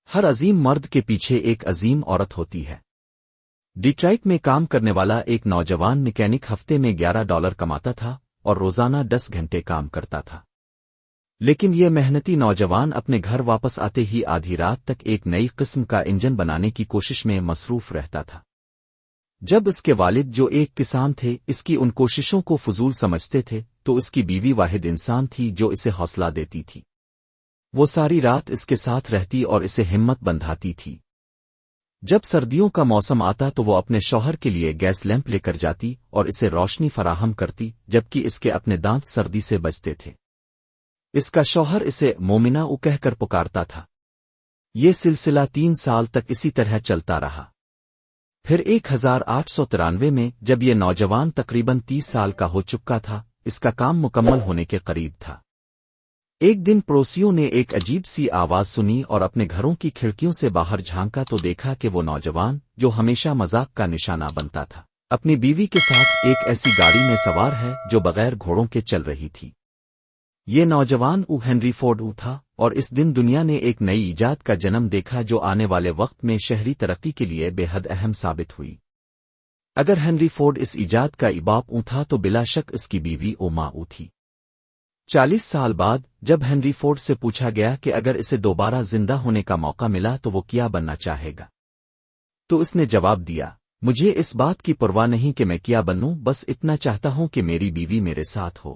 ہر عظیم مرد کے پیچھے ایک عظیم عورت ہوتی ہے۔ ڈیٹرائٹ میں کام کرنے والا ایک نوجوان میکینک ہفتے میں $11 کماتا تھا اور روزانہ 10 گھنٹے کام کرتا تھا۔ لیکن یہ محنتی نوجوان اپنے گھر واپس آتے ہی آدھی رات تک ایک نئی قسم کا انجن بنانے کی کوشش میں مصروف رہتا تھا۔ جب اس کے والد جو ایک کسان تھے اس کی ان کوششوں کو فضول سمجھتے تھے تو اس کی بیوی واحد انسان تھی جو اسے حوصلہ دیتی تھی۔ وہ ساری رات اس کے ساتھ رہتی اور اسے ہمت بندھاتی تھی۔ جب سردیوں کا موسم آتا تو وہ اپنے شوہر کے لیے گیس لیمپ لے کر جاتی اور اسے روشنی فراہم کرتی جبکہ اس کے اپنے دانت سردی سے بچتے تھے۔ اس کا شوہر اسے مومنہ کہہ کر پکارتا تھا۔ یہ سلسلہ 3 سال تک اسی طرح چلتا رہا۔ پھر 1893 میں جب یہ نوجوان تقریباً 30 سال کا ہو چکا تھا، اس کا کام مکمل ہونے کے قریب تھا۔ ایک دن پڑوسیوں نے ایک عجیب سی آواز سنی اور اپنے گھروں کی کھڑکیوں سے باہر جھانکا تو دیکھا کہ وہ نوجوان جو ہمیشہ مذاق کا نشانہ بنتا تھا اپنی بیوی کے ساتھ ایک ایسی گاڑی میں سوار ہے جو بغیر گھوڑوں کے چل رہی تھی۔ یہ نوجوان ہنری فورڈ تھا اور اس دن دنیا نے ایک نئی ایجاد کا جنم دیکھا جو آنے والے وقت میں شہری ترقی کے لیے بے حد اہم ثابت ہوئی۔ اگر ہنری فورڈ اس ایجاد کا باپ تھا تو بلا شک اس کی بیوی ماں تھی۔ 40 سال بعد جب ہنری فورڈ سے پوچھا گیا کہ اگر اسے دوبارہ زندہ ہونے کا موقع ملا تو وہ کیا بننا چاہے گا، تو اس نے جواب دیا، مجھے اس بات کی پرواہ نہیں کہ میں کیا بنوں، بس اتنا چاہتا ہوں کہ میری بیوی میرے ساتھ ہو۔